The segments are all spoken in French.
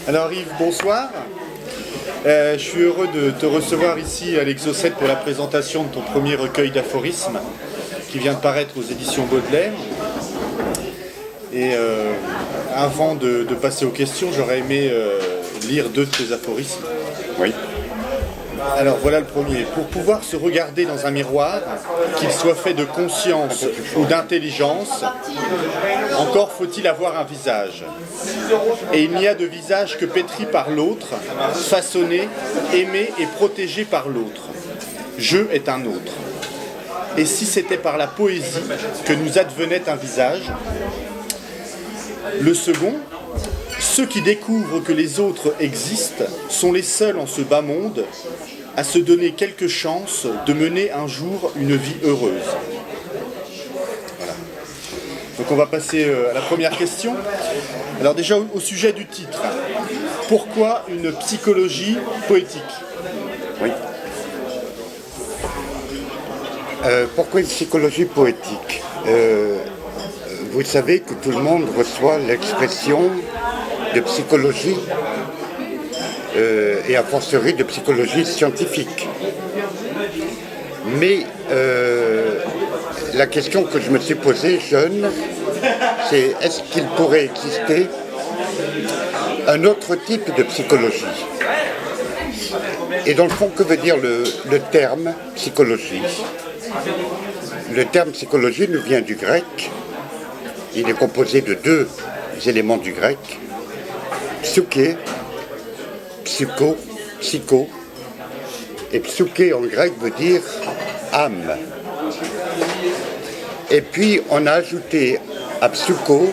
Alors Yves, bonsoir. Je suis heureux de te recevoir ici à l'Exocet pour la présentation de ton premier recueil d'aphorismes qui vient de paraître aux éditions Baudelaire. Et avant de passer aux questions, j'aurais aimé lire deux de tes aphorismes. Oui. Alors voilà le premier. Pour pouvoir se regarder dans un miroir, qu'il soit fait de conscience ou d'intelligence, encore faut-il avoir un visage. Et il n'y a de visage que pétri par l'autre, façonné, aimé et protégé par l'autre. Je est un autre. Et si c'était par la poésie que nous advenait un visage, le second, ceux qui découvrent que les autres existent sont les seuls en ce bas monde à se donner quelques chances de mener un jour une vie heureuse. Voilà. Donc on va passer à la première question. Alors déjà au sujet du titre, pourquoi une psychologie poétique? Oui. Pourquoi une psychologie poétique? Vous savez que tout le monde reçoit l'expression de psychologie et a fortiori de psychologie scientifique. Mais la question que je me suis posée jeune, c'est est-ce qu'il pourrait exister un autre type de psychologie? Et dans le fond, que veut dire le terme psychologie? Le terme psychologie nous vient du grec. Il est composé de deux éléments du grec. Psyché, psycho, et psyché en grec veut dire âme. Et puis on a ajouté à psycho,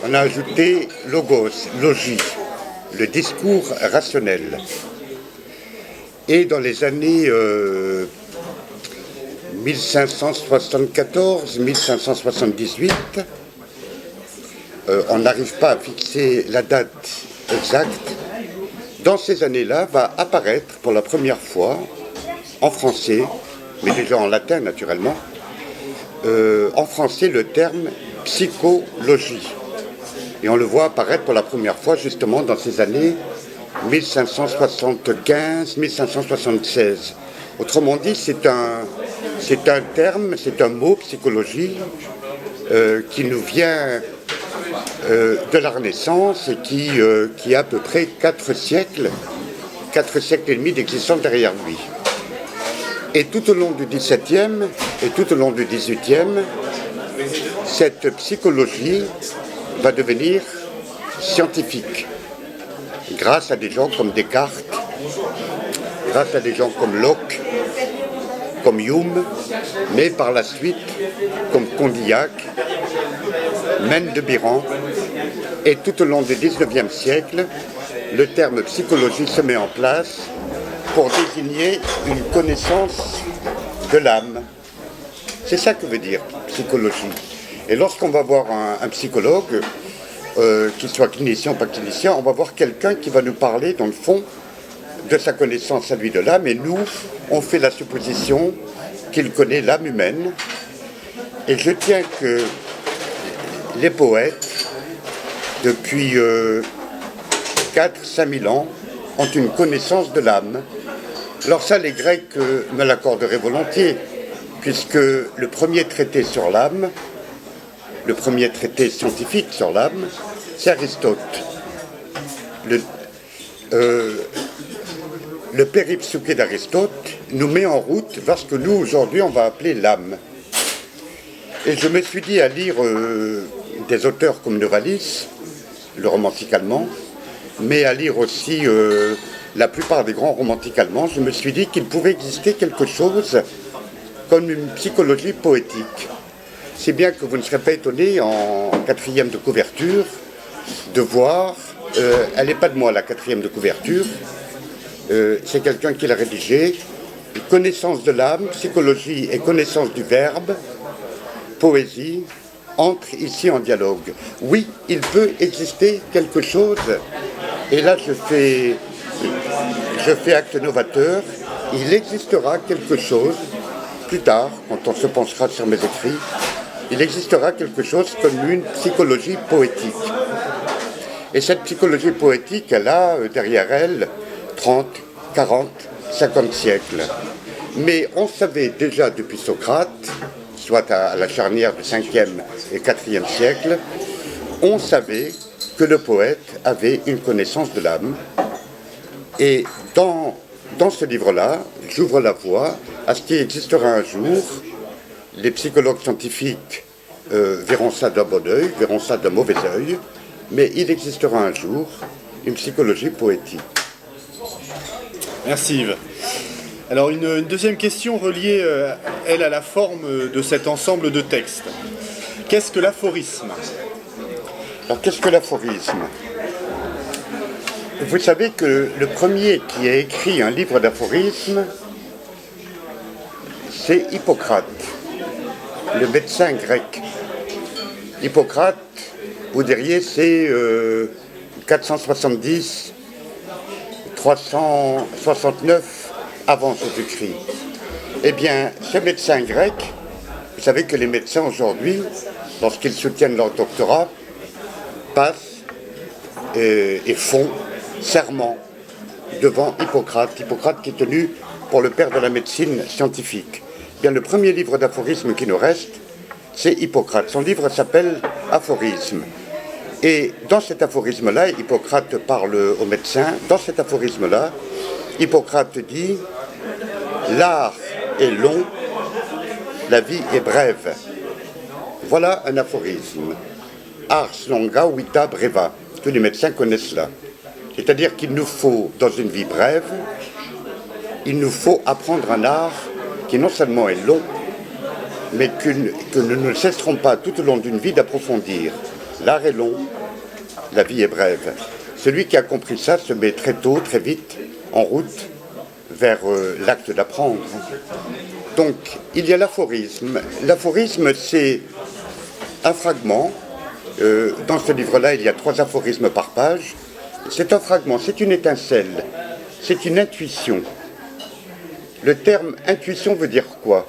on a ajouté logos, logie, le discours rationnel. Et dans les années 1574-1578, on n'arrive pas à fixer la date exacte. Dans ces années-là, va apparaître pour la première fois, en français, mais déjà en latin naturellement, en français le terme psychologie. Et on le voit apparaître pour la première fois justement dans ces années 1575-1576. Autrement dit, c'est un terme, c'est un mot, psychologie, qui nous vient de la Renaissance et qui a à peu près 4 siècles et demi d'existence derrière lui. Et tout au long du XVIIe et tout au long du XVIIIe, cette psychologie va devenir scientifique, grâce à des gens comme Descartes, grâce à des gens comme Locke, comme Hume, mais par la suite comme Condillac, Mendes-de-Biran, et tout au long du XIXe siècle, le terme psychologie se met en place pour désigner une connaissance de l'âme. C'est ça que veut dire psychologie. Et lorsqu'on va voir un psychologue, qu'il soit clinicien ou pas clinicien, on va voir quelqu'un qui va nous parler, dans le fond, de sa connaissance à lui de l'âme, et nous, on fait la supposition qu'il connaît l'âme humaine. Et je tiens que les poètes, depuis 4-5 000 ans, ont une connaissance de l'âme. Alors ça, les Grecs me l'accorderaient volontiers, puisque le premier traité sur l'âme, le premier traité scientifique sur l'âme, c'est Aristote. Le péripsyché d'Aristote nous met en route vers ce que nous, aujourd'hui, on va appeler l'âme. Et je me suis dit à lire des auteurs comme Novalis, le romantique allemand, mais à lire aussi la plupart des grands romantiques allemands, je me suis dit qu'il pouvait exister quelque chose comme une psychologie poétique. C'est bien que vous ne serez pas étonné en 4e de couverture de voir, elle n'est pas de moi la 4e de couverture, c'est quelqu'un qui l'a rédigé, connaissance de l'âme, psychologie et connaissance du verbe, poésie, entrent ici en dialogue. Oui, il peut exister quelque chose, et là je fais acte novateur, il existera quelque chose, plus tard, quand on se penchera sur mes écrits, il existera quelque chose comme une psychologie poétique. Et cette psychologie poétique, elle a derrière elle 30, 40, 50 siècles. Mais on savait déjà depuis Socrate, soit à la charnière du 5e et 4e siècle, on savait que le poète avait une connaissance de l'âme. Et dans ce livre-là, j'ouvre la voie à ce qui existera un jour. Les psychologues scientifiques verront ça d'un bon œil, verront ça d'un mauvais œil, mais il existera un jour une psychologie poétique. Merci Yves. Alors une deuxième question reliée, elle, à la forme de cet ensemble de textes. Qu'est-ce que l'aphorisme? Alors qu'est-ce que l'aphorisme? Vous savez que le premier qui a écrit un livre d'aphorisme, c'est Hippocrate, le médecin grec. Hippocrate, vous diriez, c'est 470, 369 avant Jésus-Christ. Eh bien, ce médecin grec, vous savez que les médecins aujourd'hui, lorsqu'ils soutiennent leur doctorat, passent et font serment devant Hippocrate. Hippocrate qui est tenu pour le père de la médecine scientifique. Eh bien, le premier livre d'aphorisme qui nous reste, c'est Hippocrate. Son livre s'appelle Aphorisme. Et dans cet aphorisme-là, Hippocrate parle aux médecins. Dans cet aphorisme-là, Hippocrate dit « L'art est long, la vie est brève ». Voilà un aphorisme. Ars longa vita breva. Tous les médecins connaissent cela. C'est-à-dire qu'il nous faut, dans une vie brève, il nous faut apprendre un art qui non seulement est long, mais que nous ne cesserons pas tout au long d'une vie d'approfondir. L'art est long, la vie est brève. Celui qui a compris ça se met très tôt, très vite, en route vers l'acte d'apprendre. Donc, il y a l'aphorisme. L'aphorisme, c'est un fragment. Dans ce livre-là, il y a 3 aphorismes par page. C'est un fragment, c'est une étincelle, c'est une intuition. Le terme intuition veut dire quoi?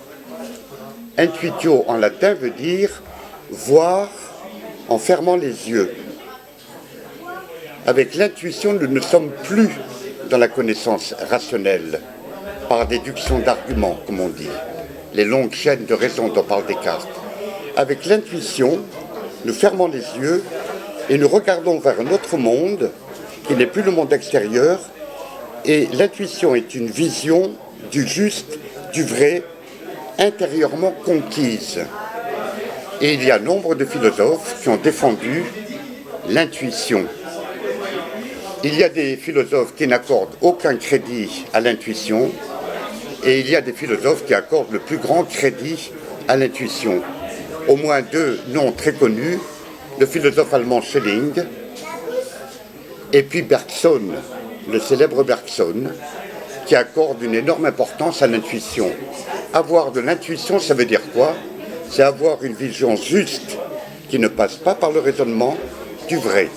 Intuitio en latin veut dire voir en fermant les yeux. Avec l'intuition, nous ne sommes plus dans la connaissance rationnelle, par déduction d'arguments, comme on dit, les longues chaînes de raisons dont parle Descartes. Avec l'intuition, nous fermons les yeux et nous regardons vers un autre monde qui n'est plus le monde extérieur, et l'intuition est une vision du juste, du vrai, intérieurement conquise. Et il y a nombre de philosophes qui ont défendu l'intuition. Il y a des philosophes qui n'accordent aucun crédit à l'intuition, et il y a des philosophes qui accordent le plus grand crédit à l'intuition. Au moins 2 noms très connus, le philosophe allemand Schelling, et puis Bergson, le célèbre Bergson, qui accorde une énorme importance à l'intuition. Avoir de l'intuition, ça veut dire quoi? C'est avoir une vision juste qui ne passe pas par le raisonnement du vrai.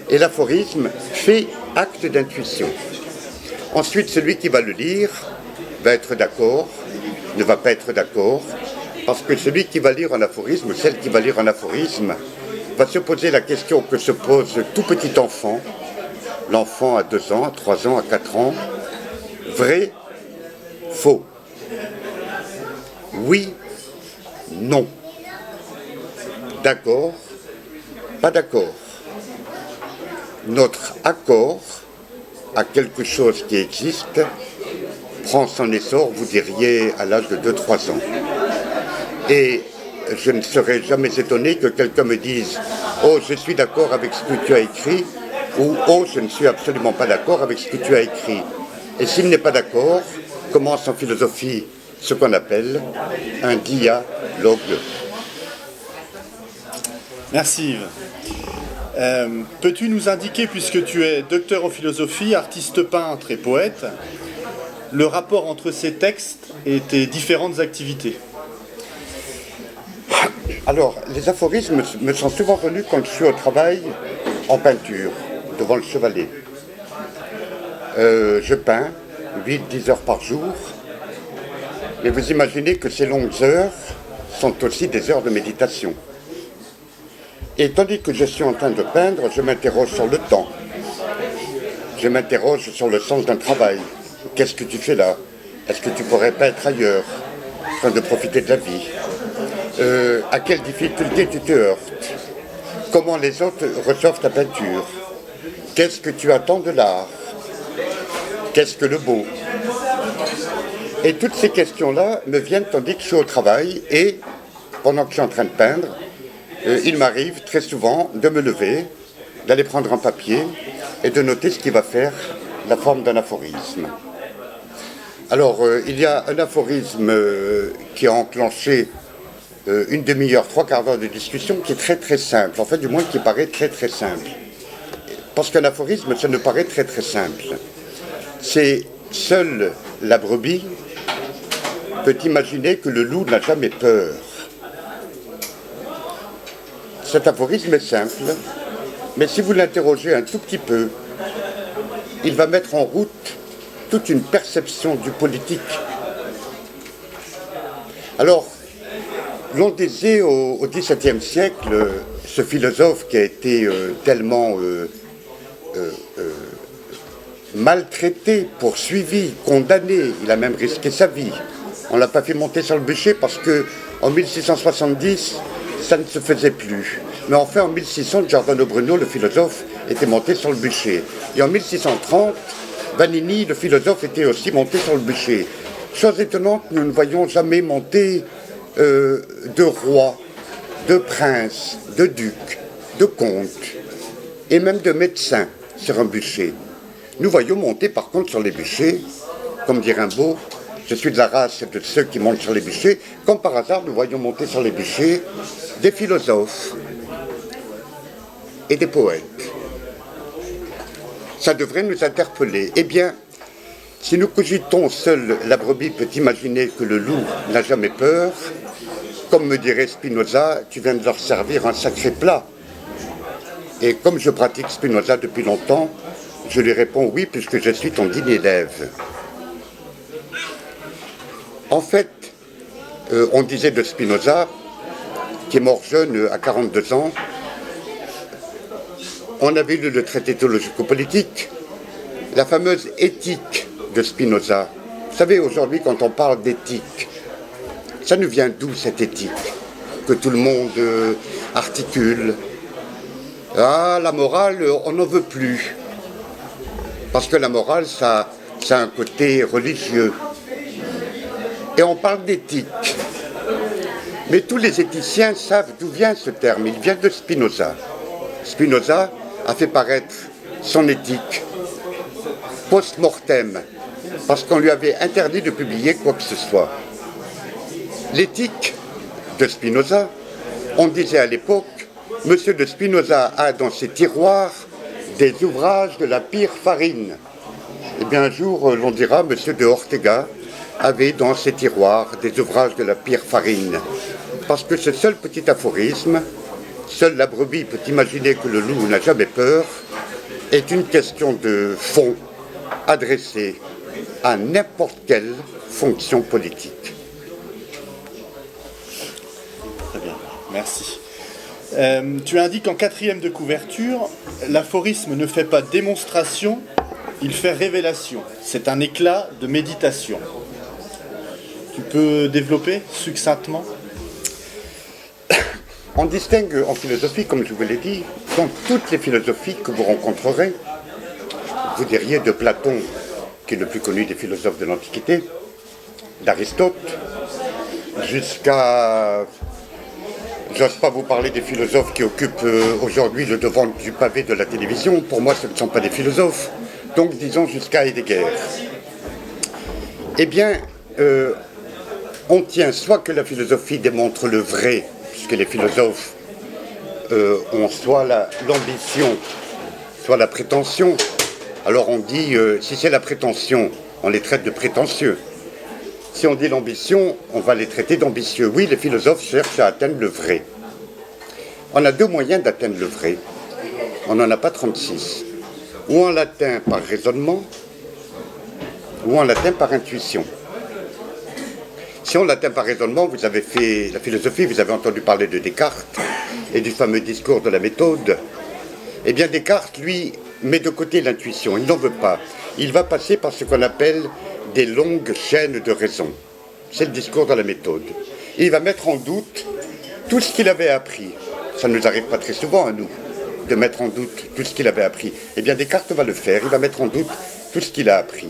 Et l'aphorisme fait acte d'intuition. Ensuite, celui qui va le lire va être d'accord, ne va pas être d'accord, parce que celui qui va lire un aphorisme, celle qui va lire un aphorisme, va se poser la question que se pose tout petit enfant, l'enfant à 2 ans, à 3 ans, à 4 ans, vrai, faux, oui, non, d'accord, pas d'accord. Notre accord à quelque chose qui existe prend son essor, vous diriez, à l'âge de 2-3 ans. Et je ne serais jamais étonné que quelqu'un me dise « Oh, je suis d'accord avec ce que tu as écrit » ou « Oh, je ne suis absolument pas d'accord avec ce que tu as écrit ». Et s'il n'est pas d'accord, commence en philosophie ce qu'on appelle un dialogue. Merci Yves. Peux-tu nous indiquer, puisque tu es docteur en philosophie, artiste peintre et poète, le rapport entre ces textes et tes différentes activités? Alors, les aphorismes me sont souvent venus quand je suis au travail en peinture, devant le chevalet. Je peins 8-10 heures par jour, mais vous imaginez que ces longues heures sont aussi des heures de méditation. Et tandis que je suis en train de peindre, je m'interroge sur le temps. Je m'interroge sur le sens d'un travail. Qu'est-ce que tu fais là? Est-ce que tu pourrais pas être ailleurs, en train de profiter de la vie? À quelles difficultés tu te heurtes? Comment les autres reçoivent ta peinture? Qu'est-ce que tu attends de l'art? Qu'est-ce que le beau? Et toutes ces questions-là me viennent tandis que je suis au travail et, pendant que je suis en train de peindre, il m'arrive très souvent de me lever, d'aller prendre un papier et de noter ce qui va faire la forme d'un aphorisme. Alors, il y a un aphorisme qui a enclenché une demi-heure, 3/4 d'heure de discussion qui est très très simple, en fait du moins qui paraît très très simple. Parce qu'un aphorisme, ça ne paraît très très simple. C'est « seule la brebis peut imaginer que le loup n'a jamais peur ». Cet aphorisme est simple, mais si vous l'interrogez un tout petit peu, il va mettre en route toute une perception du politique. Alors, l'on disait au XVIIe siècle, ce philosophe qui a été tellement maltraité, poursuivi, condamné, il a même risqué sa vie. On ne l'a pas fait monter sur le bûcher parce qu'en 1670, ça ne se faisait plus. Mais enfin, en 1600, Giordano Bruno, le philosophe, était monté sur le bûcher. Et en 1630, Vanini, le philosophe, était aussi monté sur le bûcher. Chose étonnante, nous ne voyons jamais monter de rois, de princes, de ducs, de comtes, et même de médecins sur un bûcher. Nous voyons monter par contre sur les bûchers, comme dit Rimbaud, je suis de la race de ceux qui montent sur les bûchers, comme par hasard nous voyons monter sur les bûchers des philosophes et des poètes. Ça devrait nous interpeller. Eh bien, si nous cogitons, seule la brebis peut imaginer que le loup n'a jamais peur, comme me dirait Spinoza, tu viens de leur servir un sacré plat. Et comme je pratique Spinoza depuis longtemps, je lui réponds oui, puisque je suis ton digne élève. En fait, on disait de Spinoza, qui est mort jeune à 42 ans, on avait lu le traité théologico-politique, la fameuse éthique de Spinoza. Vous savez, aujourd'hui, quand on parle d'éthique, ça nous vient d'où cette éthique que tout le monde articule? Ah, la morale, on n'en veut plus. Parce que la morale, ça a un côté religieux. Et on parle d'éthique. Mais tous les éthiciens savent d'où vient ce terme. Il vient de Spinoza. Spinoza a fait paraître son éthique post-mortem, parce qu'on lui avait interdit de publier quoi que ce soit. L'éthique de Spinoza, on disait à l'époque, Monsieur de Spinoza a dans ses tiroirs des ouvrages de la pire farine. Eh bien un jour, l'on dira, Monsieur de Ortega avait dans ses tiroirs des ouvrages de la pire farine. Parce que ce seul petit aphorisme, seule la brebis peut imaginer que le loup n'a jamais peur, est une question de fond adressée à n'importe quelle fonction politique. Très bien, merci. Tu indiques en 4e de couverture, l'aphorisme ne fait pas démonstration, il fait révélation. C'est un éclat de méditation. Tu peux développer succinctement? On distingue en philosophie, comme je vous l'ai dit, dans toutes les philosophies que vous rencontrerez, vous diriez de Platon, qui est le plus connu des philosophes de l'Antiquité, d'Aristote, jusqu'à... J'ose pas vous parler des philosophes qui occupent aujourd'hui le devant du pavé de la télévision. Pour moi, ce ne sont pas des philosophes. Donc, disons jusqu'à Heidegger. Eh bien, on tient soit que la philosophie démontre le vrai, puisque les philosophes ont soit l'ambition, soit la prétention. Alors on dit, si c'est la prétention, on les traite de prétentieux. Si on dit l'ambition, on va les traiter d'ambitieux. Oui, les philosophes cherchent à atteindre le vrai. On a deux moyens d'atteindre le vrai. On n'en a pas 36. Ou on l'atteint par raisonnement, ou on l'atteint par intuition. Si on l'atteint par raisonnement, vous avez fait la philosophie, vous avez entendu parler de Descartes. et du fameux discours de la méthode, eh bien Descartes, lui, met de côté l'intuition, il n'en veut pas. Il va passer par ce qu'on appelle des longues chaînes de raison. C'est le discours de la méthode. Et il va mettre en doute tout ce qu'il avait appris. Ça ne nous arrive pas très souvent à nous, de mettre en doute tout ce qu'il avait appris. Eh bien Descartes va le faire, il va mettre en doute tout ce qu'il a appris.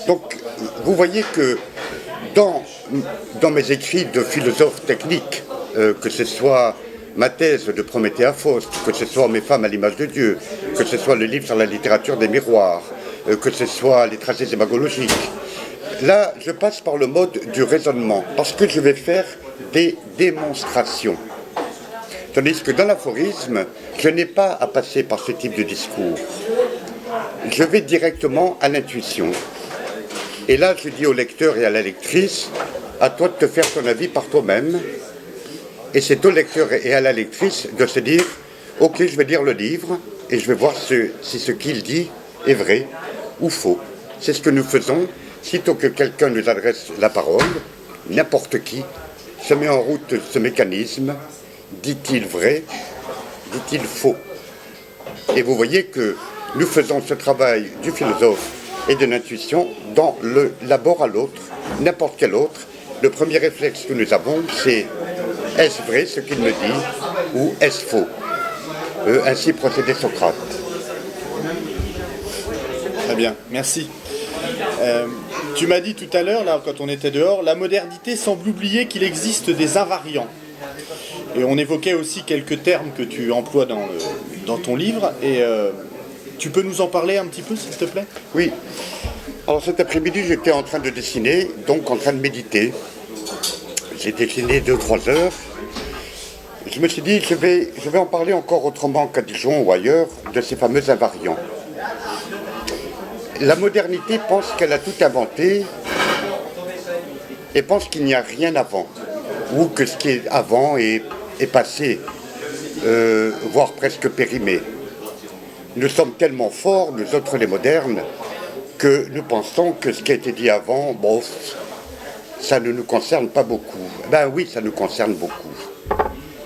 Donc, vous voyez que dans mes écrits de philosophe technique, que ce soit ma thèse de Prométhée à Faust, que ce soit Mes femmes à l'image de Dieu, que ce soit le livre sur la littérature des miroirs, que ce soit les tracés hémagologiques, là, je passe par le mode du raisonnement, parce que je vais faire des démonstrations. Tandis que dans l'aphorisme, je n'ai pas à passer par ce type de discours. Je vais directement à l'intuition. Et là, je dis au lecteur et à la lectrice, à toi de te faire ton avis par toi-même. Et c'est au lecteur et à la lectrice de se dire, ok, je vais lire le livre et je vais voir si ce qu'il dit est vrai ou faux. C'est ce que nous faisons. Sitôt que quelqu'un nous adresse la parole, n'importe qui, se met en route ce mécanisme, dit-il vrai, dit-il faux. Et vous voyez que nous faisons ce travail du philosophe et de l'intuition dans le l'abord à l'autre, n'importe quel autre. Le premier réflexe que nous avons, c'est est-ce vrai ce qu'il me dit ou est-ce faux? Ainsi procédait Socrate. Très bien, merci. Tu m'as dit tout à l'heure, là, quand on était dehors, la modernité semble oublier qu'il existe des invariants. Et on évoquait aussi quelques termes que tu emploies dans ton livre. Et tu peux nous en parler un petit peu, s'il te plaît? Oui. Alors cet après-midi, j'étais en train de dessiner, donc en train de méditer. J'ai dessiné 2-3 heures. Je me suis dit, je vais en parler encore autrement qu'à Dijon ou ailleurs, de ces fameux invariants. La modernité pense qu'elle a tout inventé et pense qu'il n'y a rien avant, ou que ce qui est avant est passé, voire presque périmé. Nous sommes tellement forts, nous autres les modernes, que nous pensons que ce qui a été dit avant, bon, ça ne nous concerne pas beaucoup. Ben oui, ça nous concerne beaucoup.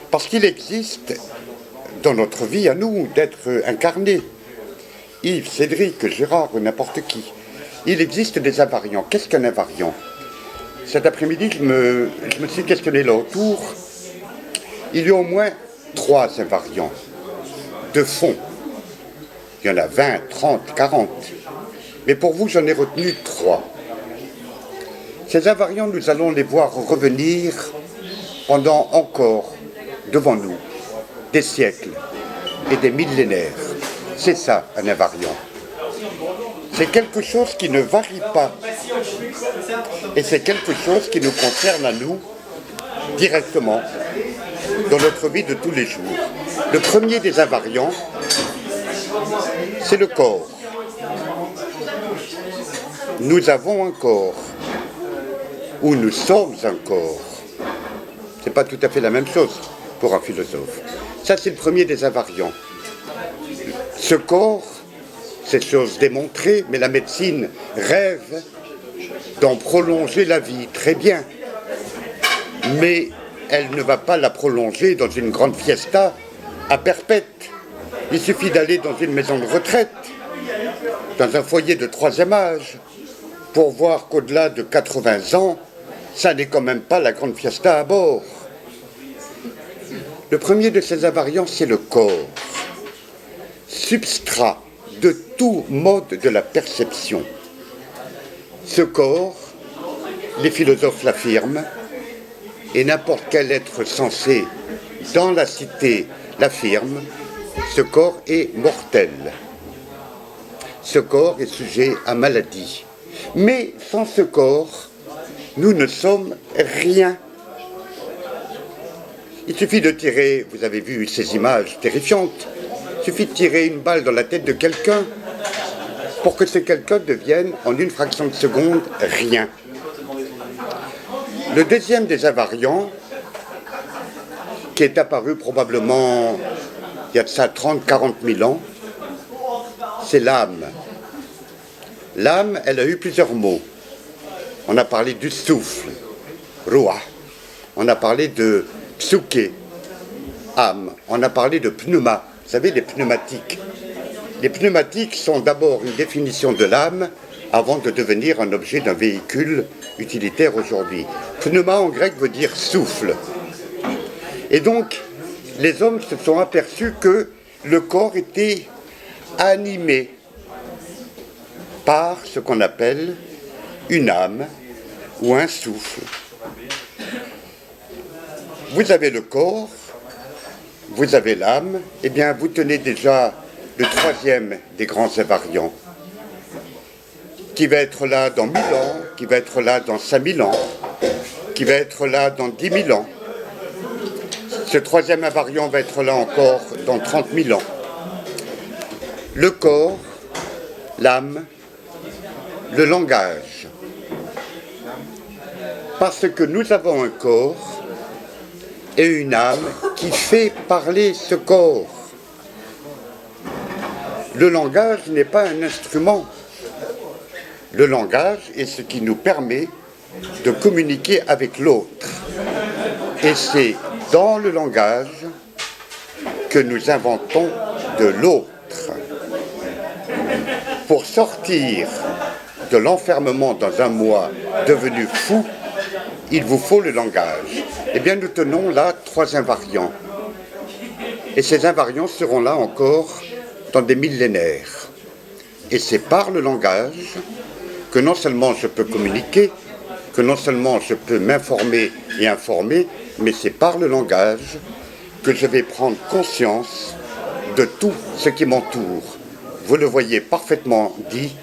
Parce qu'il existe dans notre vie à nous d'être incarnés. Yves, Cédric, Gérard, n'importe qui. Il existe des invariants. Qu'est-ce qu'un invariant? Cet après-midi, je me suis questionné là autour. Il y a au moins 3 invariants de fond. Il y en a 20, 30, 40. Mais pour vous, j'en ai retenu 3. Ces invariants, nous allons les voir revenir pendant encore, devant nous, des siècles et des millénaires. C'est ça, un invariant. C'est quelque chose qui ne varie pas. Et c'est quelque chose qui nous concerne à nous, directement, dans notre vie de tous les jours. Le premier des invariants, c'est le corps. Nous avons un corps, ou nous sommes un corps. C'est pas tout à fait la même chose pour un philosophe. Ça, c'est le premier des invariants. Ce corps, c'est chose démontrée, mais la médecine rêve d'en prolonger la vie, très bien. Mais elle ne va pas la prolonger dans une grande fiesta à perpète. Il suffit d'aller dans une maison de retraite, dans un foyer de 3e âge, pour voir qu'au-delà de 80 ans, ça n'est quand même pas la grande fiesta à bord. Le premier de ces invariants, c'est le corps. Substrat de tout mode de la perception. Ce corps, les philosophes l'affirment, et n'importe quel être sensé dans la cité l'affirme, ce corps est mortel. Ce corps est sujet à maladie. Mais sans ce corps, nous ne sommes rien. Il suffit de tirer, vous avez vu ces images terrifiantes, il suffit de tirer une balle dans la tête de quelqu'un pour que ce quelqu'un devienne, en une fraction de seconde, rien. Le deuxième des invariants, qui est apparu probablement il y a de ça 30-40 000 ans, c'est l'âme. L'âme, elle a eu plusieurs mots. On a parlé du souffle, ruah. On a parlé de psyché, âme. On a parlé de pneuma, vous savez, les pneumatiques. Les pneumatiques sont d'abord une définition de l'âme avant de devenir un objet d'un véhicule utilitaire aujourd'hui. Pneuma en grec veut dire souffle. Et donc, les hommes se sont aperçus que le corps était animé par ce qu'on appelle une âme ou un souffle. Vous avez le corps, vous avez l'âme, eh bien vous tenez déjà le troisième des grands invariants, qui va être là dans 1000 ans, qui va être là dans 5000 ans, qui va être là dans 10 000 ans. Ce troisième invariant va être là encore dans 30 000 ans. Le corps, l'âme, le langage. Parce que nous avons un corps et une âme qui fait parler ce corps. Le langage n'est pas un instrument. Le langage est ce qui nous permet de communiquer avec l'autre. Et c'est dans le langage que nous inventons de l'autre. Pour sortir de l'enfermement dans un moi devenu fou, il vous faut le langage. Eh bien, nous tenons là 3 invariants. Et ces invariants seront là encore dans des millénaires. Et c'est par le langage que non seulement je peux communiquer, que non seulement je peux m'informer et informer, mais c'est par le langage que je vais prendre conscience de tout ce qui m'entoure. Vous le voyez parfaitement dit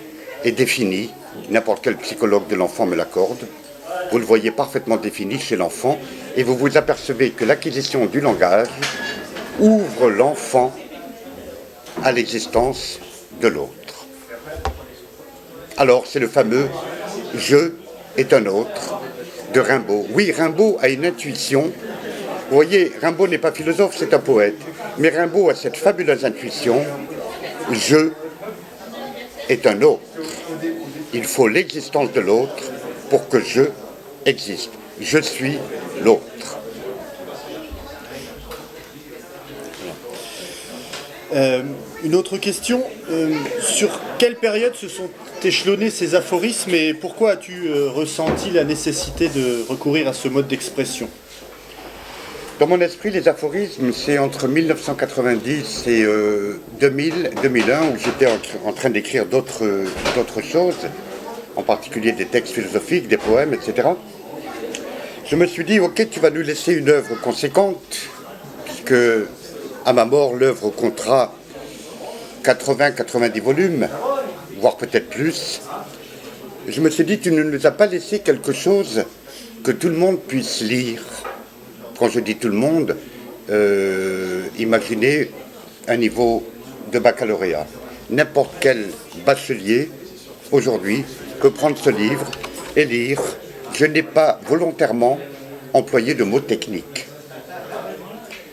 et défini, n'importe quel psychologue de l'enfant me l'accorde, vous le voyez parfaitement défini chez l'enfant, et vous vous apercevez que l'acquisition du langage ouvre l'enfant à l'existence de l'autre. Alors, c'est le fameux « je est un autre » de Rimbaud. Oui, Rimbaud a une intuition. Vous voyez, Rimbaud n'est pas philosophe, c'est un poète. Mais Rimbaud a cette fabuleuse intuition « je est un autre ». Il faut l'existence de l'autre pour que je existe. Je suis l'autre. Une autre question, sur quelle période se sont échelonnés ces aphorismes et pourquoi as-tu ressenti la nécessité de recourir à ce mode d'expression? Dans mon esprit, les aphorismes, c'est entre 1990 et 2000, 2001, où j'étais en train d'écrire d'autres choses, en particulier des textes philosophiques, des poèmes, etc. Je me suis dit, ok, tu vas nous laisser une œuvre conséquente, puisque à ma mort, l'œuvre comptera 80-90 volumes, voire peut-être plus. Je me suis dit, tu ne nous as pas laissé quelque chose que tout le monde puisse lire. Quand je dis tout le monde, imaginez un niveau de baccalauréat. N'importe quel bachelier, aujourd'hui, peut prendre ce livre et lire. Je n'ai pas volontairement employé de mots techniques.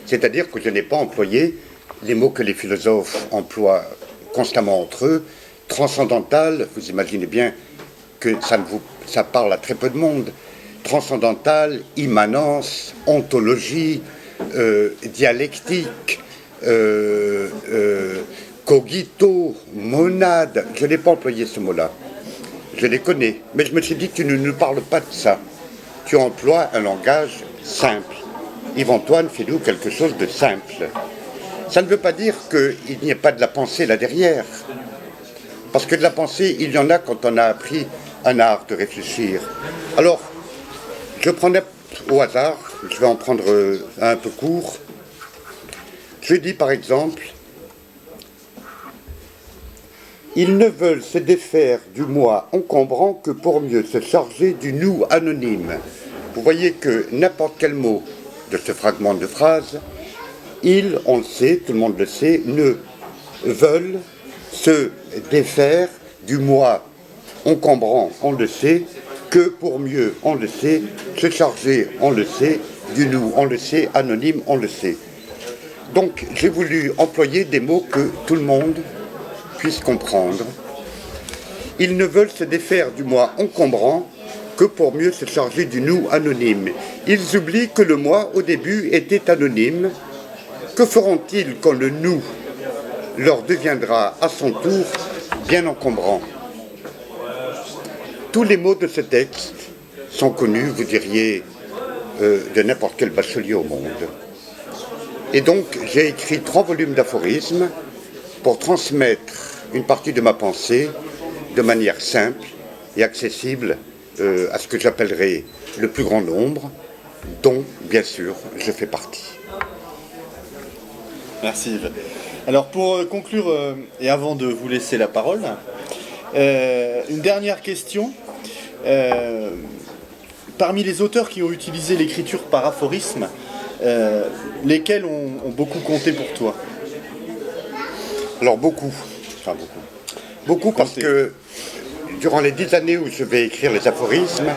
C'est-à-dire que je n'ai pas employé les mots que les philosophes emploient constamment entre eux. Transcendantal, vous imaginez bien que ça parle à très peu de monde. Transcendantal, immanence, ontologie, dialectique, cogito, monade. Je n'ai pas employé ce mot-là. Je les connais. Mais je me suis dit, tu ne nous parles pas de ça. Tu emploies un langage simple. Yves-Antoine, fais-nous quelque chose de simple. Ça ne veut pas dire qu'il n'y ait pas de la pensée là derrière. Parce que de la pensée, il y en a quand on a appris un art de réfléchir. Alors, je prenais au hasard, je vais en prendre un peu court. Je dis par exemple, ils ne veulent se défaire du moi encombrant que pour mieux se charger du nous anonyme. Vous voyez que n'importe quel mot de ce fragment de phrase, ils, on le sait, tout le monde le sait, ne veulent se défaire du moi encombrant, on le sait, que pour mieux, on le sait, se charger, on le sait, du nous, on le sait, anonyme, on le sait. Donc j'ai voulu employer des mots que tout le monde puisse comprendre. Ils ne veulent se défaire du moi encombrant que pour mieux se charger du nous anonyme. Ils oublient que le moi, au début, était anonyme Que feront-ils quand le nous leur deviendra à son tour bien encombrant? Tous les mots de ce texte sont connus, vous diriez, de n'importe quel bachelier au monde. Et donc, j'ai écrit 3 volumes d'aphorismes pour transmettre une partie de ma pensée de manière simple et accessible à ce que j'appellerais le plus grand nombre, dont, bien sûr, je fais partie. Merci Yves. Alors pour conclure, et avant de vous laisser la parole, une dernière question. Parmi les auteurs qui ont utilisé l'écriture par aphorisme, lesquels ont beaucoup compté pour toi? Alors beaucoup, enfin beaucoup parce que durant les 10 années où je vais écrire les aphorismes,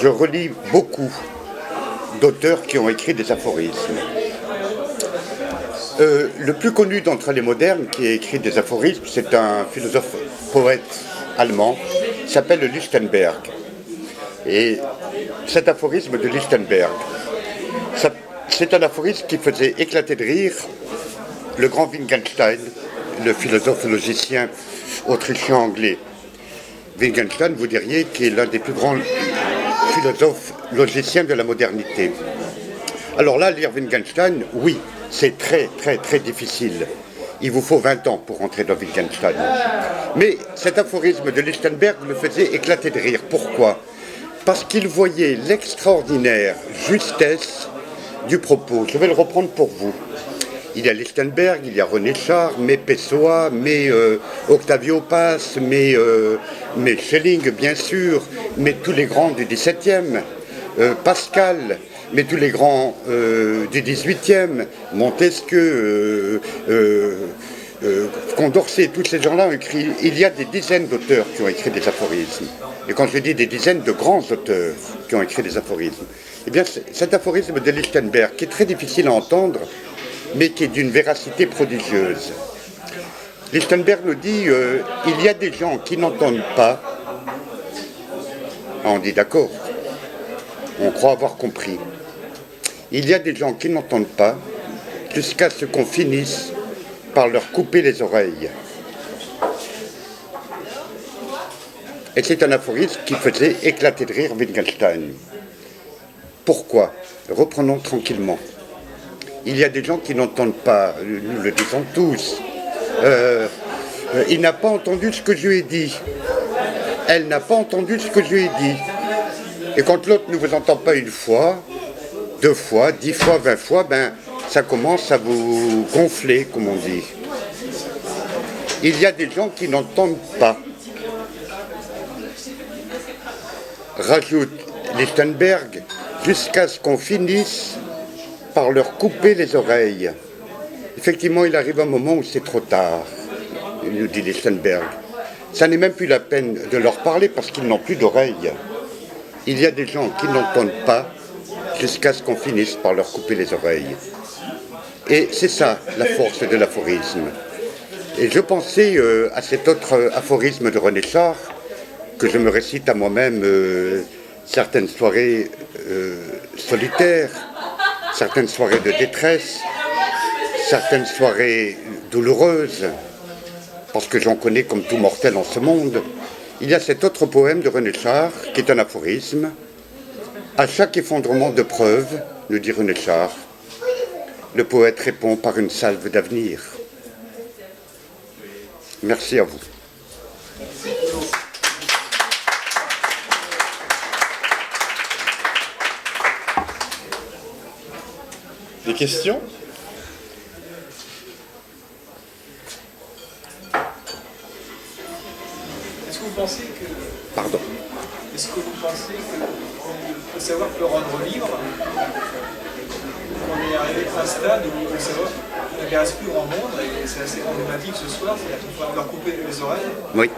je relis beaucoup d'auteurs qui ont écrit des aphorismes. Le plus connu d'entre les modernes qui a écrit des aphorismes, c'est un philosophe poète allemand, qui s'appelle Lichtenberg. Et cet aphorisme de Lichtenberg, c'est un aphorisme qui faisait éclater de rire le grand Wittgenstein, le philosophe logicien autrichien-anglais. Wittgenstein, vous diriez, qui est l'un des plus grands philosophes logiciens de la modernité. Alors là, lire Wittgenstein, oui, c'est très difficile. Il vous faut 20 ans pour entrer dans Wittgenstein. Mais cet aphorisme de Lichtenberg me faisait éclater de rire. Pourquoi? Parce qu'il voyait l'extraordinaire justesse du propos. Je vais le reprendre pour vous. Il y a Lichtenberg, il y a René Char, mais Pessoa, mais Octavio Paz, mais Schelling, bien sûr, mais tous les grands du XVIIe, Pascal, mais tous les grands du XVIIIe, Montesquieu, Condorcet, tous ces gens-là ont écrit. Il y a des dizaines d'auteurs qui ont écrit des aphorismes. Et quand je dis des dizaines de grands auteurs qui ont écrit des aphorismes, eh bien cet aphorisme de Lichtenberg, qui est très difficile à entendre, mais qui est d'une véracité prodigieuse. Lichtenberg nous dit il y a des gens qui n'entendent pas. Ah, on dit d'accord, on croit avoir compris. Il y a des gens qui n'entendent pas jusqu'à ce qu'on finisse par leur couper les oreilles. Et c'est un aphorisme qui faisait éclater de rire Wittgenstein. Pourquoi? Reprenons tranquillement. Il y a des gens qui n'entendent pas, nous le disons tous. Il n'a pas entendu ce que je lui ai dit. Elle n'a pas entendu ce que je lui ai dit. Et quand l'autre ne vous entend pas une fois, 2 fois, 10 fois, 20 fois, ben, ça commence à vous gonfler, comme on dit. Il y a des gens qui n'entendent pas. Rajoute Lichtenberg, jusqu'à ce qu'on finisse par leur couper les oreilles. Effectivement, il arrive un moment où c'est trop tard, nous dit Lichtenberg. Ça n'est même plus la peine de leur parler parce qu'ils n'ont plus d'oreilles. Il y a des gens qui n'entendent pas jusqu'à ce qu'on finisse par leur couper les oreilles. Et c'est ça, la force de l'aphorisme. Et je pensais à cet autre aphorisme de René Char, que je me récite à moi-même certaines soirées solitaires, certaines soirées de détresse, certaines soirées douloureuses, parce que j'en connais comme tout mortel en ce monde. Il y a cet autre poème de René Char, qui est un aphorisme. À chaque effondrement de preuve, nous dit René Char, le poète répond par une salve d'avenir. Merci à vous. Des questions? Est-ce que vous pensez que... Pardon. Est-ce que vous pensez que le savoir peut rendre libre, qu'on est arrivé à un stade où le savoir n'intéresse plus grand monde, et c'est assez emblématique ce soir, c'est-à-dire qu'il faut leur couper les oreilles. Oui.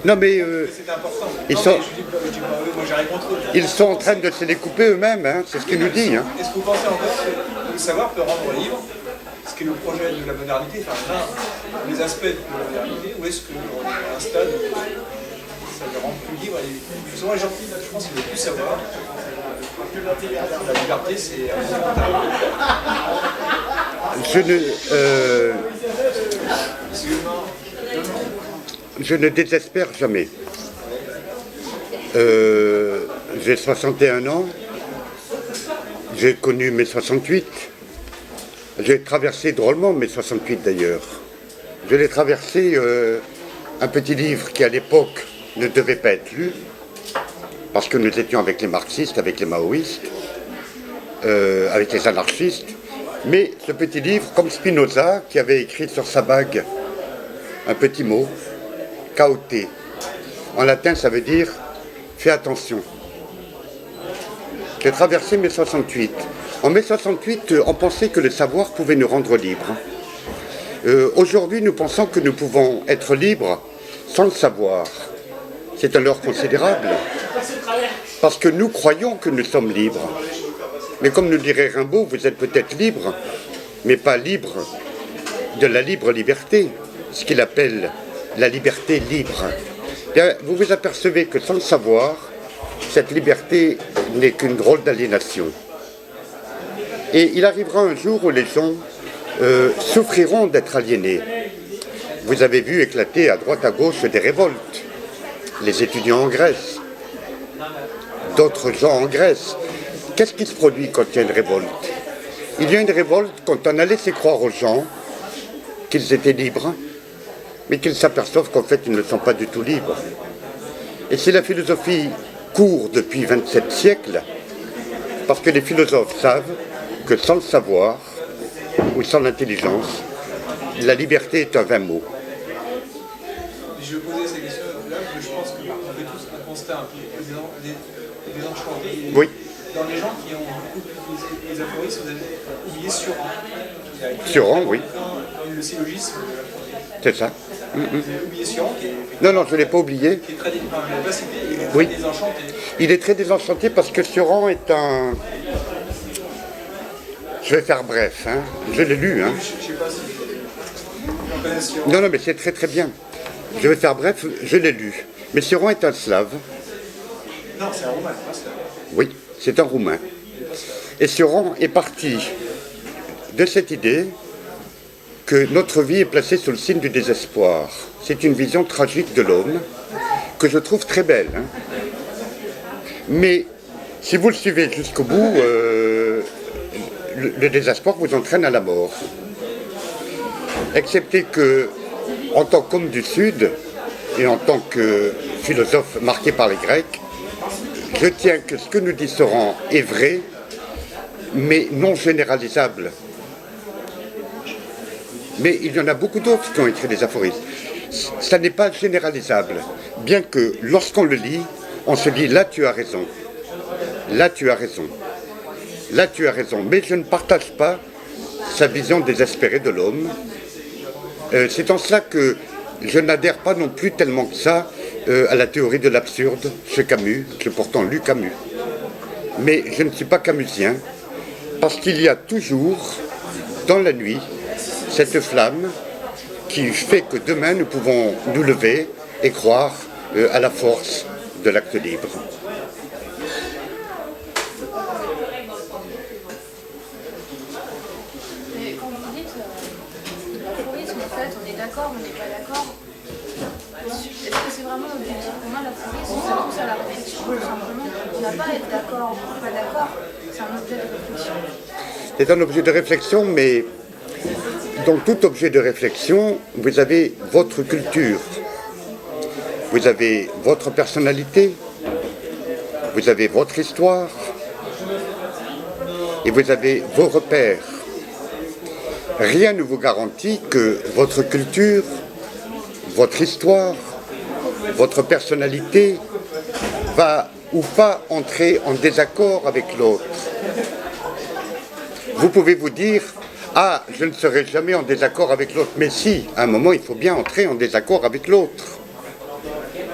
Non mais c'est important. Ils non, sont... moi j'ai rien contre eux. Ils sont en train de se les couper eux-mêmes, hein, c'est ce qu'il nous dit. Hein. Est-ce que vous pensez encore que le savoir peut rendre libre, ce qui est le projet de la modernité, enfin l'un des aspects de la modernité, ou est-ce qu'on est à un stade où ça le rend plus libre et souvent les gens, je pense qu'ils veulent plus savoir. La liberté, c'est Je ne désespère jamais. J'ai 61 ans, j'ai connu mes 68, j'ai traversé drôlement mes 68 d'ailleurs. Je l'ai traversé un petit livre qui à l'époque ne devait pas être lu, parce que nous étions avec les marxistes, avec les maoïstes, avec les anarchistes. Mais ce petit livre, comme Spinoza, qui avait écrit sur sa bague un petit mot, caute. En latin, ça veut dire « fais attention ». J'ai traversé mai 68. En mai 68, on pensait que le savoir pouvait nous rendre libres. Aujourd'hui, nous pensons que nous pouvons être libres sans le savoir. C'est un leurre considérable, parce que nous croyons que nous sommes libres. Mais comme nous dirait Rimbaud, vous êtes peut-être libre, mais pas libre de la libre liberté, ce qu'il appelle la liberté libre. Bien, vous vous apercevez que sans le savoir, cette liberté n'est qu'une drôle d'aliénation. Et il arrivera un jour où les gens souffriront d'être aliénés. Vous avez vu éclater à droite à gauche des révoltes. Les étudiants en Grèce, d'autres gens en Grèce. Qu'est-ce qui se produit quand il y a une révolte? Il y a une révolte quand on a laissé croire aux gens qu'ils étaient libres, mais qu'ils s'aperçoivent qu'en fait ils ne sont pas du tout libres. Et si la philosophie court depuis 27 siècles, parce que les philosophes savent que sans le savoir, ou sans l'intelligence, la liberté est un vain mot. Je posais ces questions là, parce que je pense qu'on fait tous un constat un peu désenchanté. Oui. Dans les gens qui ont beaucoup les aphorismes, vous avez oublié Suran. Suran, oui. Le syllogisme. C'est ça. Vous avez oublié Suran qui est... Non, je ne l'ai pas oublié. Qui est très, enfin, je l'ai pas cité, il est oui. Très désenchanté. Il est très désenchanté parce que Suran est un... Je vais faire bref, hein. Je l'ai lu. Hein. Je ne sais pas si on connaît Suran. Non, mais c'est très très bien. Je vais faire bref, je l'ai lu. Mais Suran est un slave. Non, c'est un roumain, pas slave. Oui, c'est un roumain. Et Suran est parti de cette idée que notre vie est placée sous le signe du désespoir. C'est une vision tragique de l'homme que je trouve très belle. Hein. Mais si vous le suivez jusqu'au bout, le désespoir vous entraîne à la mort. Excepté que, en tant qu'homme du Sud, et en tant que philosophe marqué par les Grecs, je tiens que ce que nous dit Suran est vrai, mais non généralisable. Mais il y en a beaucoup d'autres qui ont écrit des aphorismes. Ça n'est pas généralisable, bien que lorsqu'on le lit, on se dit « là tu as raison, là tu as raison, là tu as raison ». Mais je ne partage pas sa vision désespérée de l'homme. C'est en cela que je n'adhère pas non plus tellement que ça à la théorie de l'absurde chez Camus. J'ai pourtant lu Camus. Mais je ne suis pas camusien, parce qu'il y a toujours, dans la nuit, cette flamme qui fait que demain nous pouvons nous lever et croire à la force de l'acte libre. Mais quand vous dites l'aphorisme, en fait, on est d'accord, on n'est pas d'accord. Est-ce que c'est vraiment objectif? Pour moi, l'aphorisme, ça pousse à la réflexion, tout simplement. On n'a pas à être d'accord ou pas d'accord, c'est un objet de réflexion. C'est un objet de réflexion, mais dans tout objet de réflexion, vous avez votre culture, vous avez votre personnalité, vous avez votre histoire, et vous avez vos repères. Rien ne vous garantit que votre culture, votre histoire, votre personnalité va ou pas entrer en désaccord avec l'autre. Vous pouvez vous dire « Ah, je ne serai jamais en désaccord avec l'autre ». Mais si, à un moment, il faut bien entrer en désaccord avec l'autre.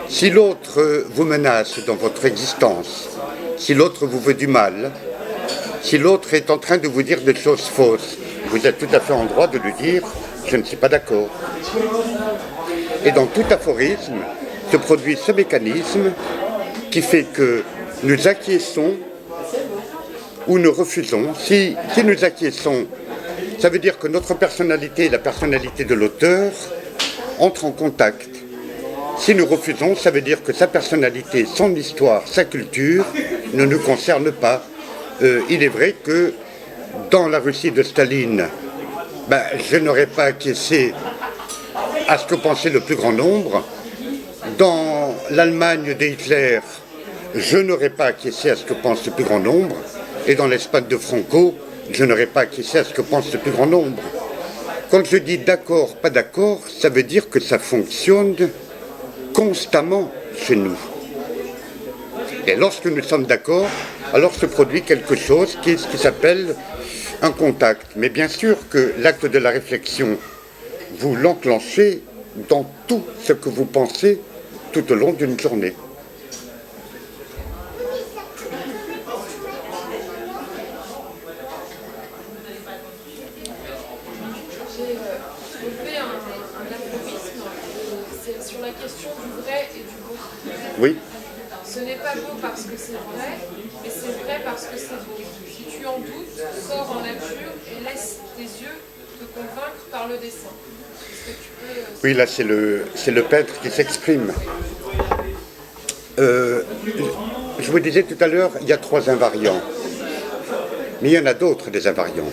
Si l'autre vous menace dans votre existence, si l'autre vous veut du mal, si l'autre est en train de vous dire des choses fausses, vous êtes tout à fait en droit de lui dire « Je ne suis pas d'accord ». Et dans tout aphorisme se produit ce mécanisme qui fait que nous acquiesçons ou nous refusons. Si nous acquiesçons, Ça veut dire que notre personnalité et la personnalité de l'auteur entrent en contact. Si nous refusons, ça veut dire que sa personnalité, son histoire, sa culture ne nous concerne pas. Il est vrai que dans la Russie de Staline, je n'aurais pas acquiescé à ce que pensait le plus grand nombre. Dans l'Allemagne de Hitler, je n'aurais pas acquiescé à ce que pense le plus grand nombre. Et dans l'Espagne de Franco, je n'aurais pas acquiescé à ce que pense le plus grand nombre. Quand je dis d'accord, pas d'accord, ça veut dire que ça fonctionne constamment chez nous. Et lorsque nous sommes d'accord, alors se produit quelque chose qui s'appelle un contact. Mais bien sûr que l'acte de la réflexion, vous l'enclenchez dans tout ce que vous pensez tout au long d'une journée. Oui. Ce n'est pas beau parce que c'est vrai, mais c'est vrai parce que c'est beau. Si tu en doutes, sors en nature et laisse tes yeux te convaincre par le dessin. Est-ce que tu peux... Oui, là c'est le peintre qui s'exprime. Je vous disais tout à l'heure, il y a 3 invariants. Mais il y en a d'autres des invariants.